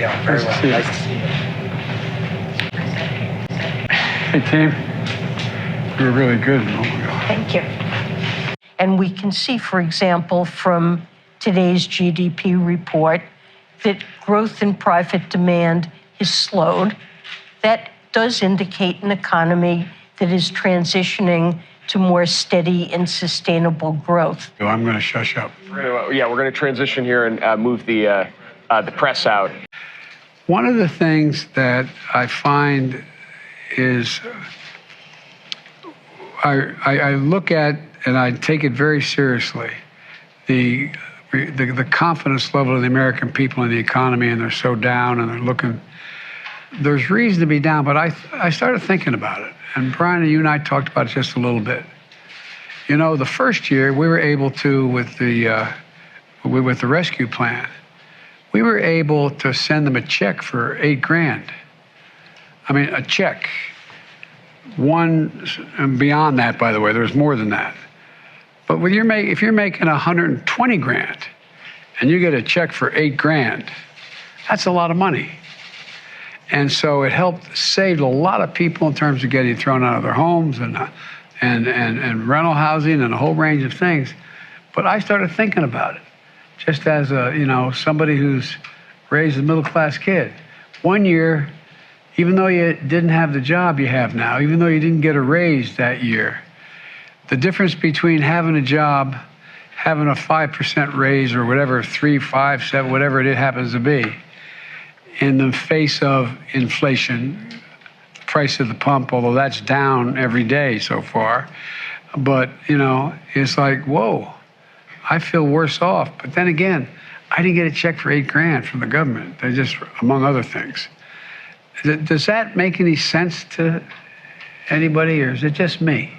Yeah, very well. Nice to see you. Hey, team. You were really good. Oh, my God. Thank you. And we can see, for example, from today's GDP report that growth in private demand has slowed. That does indicate an economy that is transitioning to more steady and sustainable growth. I'm going to shush up. We're going to transition here and move the press out. One of the things that I find is I look at, and I take it very seriously, the confidence level of the American people in the economy, and they're so down, and they're looking. There's reason to be down, but I started thinking about it, and Brian and you and I talked about it just a little bit. You know, the first year we were able to, with the rescue plan, we were able to send them a check for $8,000. I mean, a check. One, and beyond that, by the way, there's more than that. But if you're making $120,000 and you get a check for $8,000, that's a lot of money. And so it helped save a lot of people in terms of getting thrown out of their homes and rental housing and a whole range of things. But I started thinking about it, just as somebody who's raised a middle-class kid. One year, even though you didn't have the job you have now, even though you didn't get a raise that year, the difference between having a job, having a 5% raise or whatever, 3, 5, 7, whatever it happens to be, in the face of inflation, the price of the pump, although that's down every day so far, but, it's like, whoa, I feel worse off. But then again, I didn't get a check for $8,000 from the government. They just, among other things. Does that make any sense to anybody, or is it just me?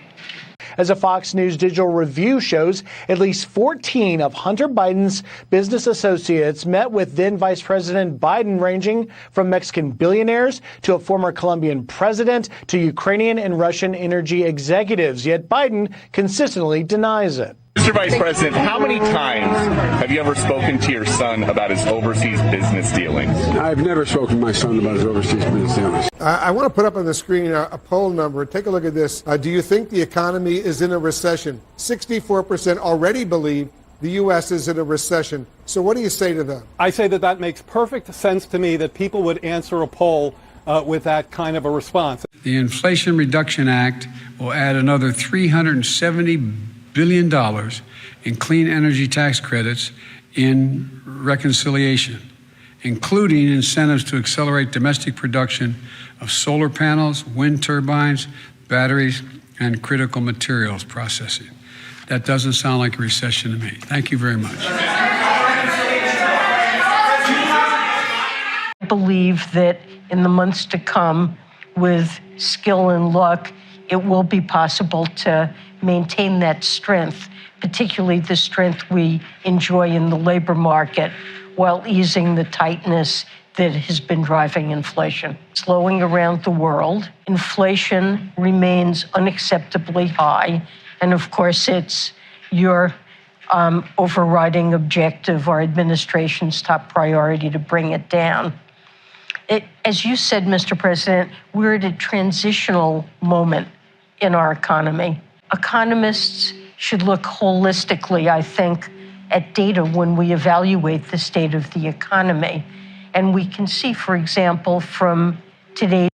As a Fox News digital review shows, at least 14 of Hunter Biden's business associates met with then Vice President Biden, ranging from Mexican billionaires to a former Colombian president to Ukrainian and Russian energy executives. Yet Biden consistently denies it. Mr. Vice President, how many times have you ever spoken to your son about his overseas business dealings? I've never spoken to my son about his overseas business dealings. I want to put up on the screen a poll number. Take a look at this. Do you think the economy is in a recession? 64% already believe the U.S. is in a recession. So what do you say to them? I say that makes perfect sense to me, that people would answer a poll with that kind of a response. The Inflation Reduction Act will add another $370 billion in clean energy tax credits in reconciliation, including incentives to accelerate domestic production of solar panels, wind turbines, batteries, and critical materials processing. That doesn't sound like a recession to me. Thank you very much. I believe that in the months to come, with skill and luck, it will be possible to maintain that strength, particularly the strength we enjoy in the labor market, while easing the tightness that has been driving inflation. Slowing around the world, inflation remains unacceptably high, and of course it's your overriding objective, our administration's top priority, to bring it down. As you said, Mr. President, we're at a transitional moment in our economy. Economists should look holistically, I think, at data when we evaluate the state of the economy. And we can see, for example, from today's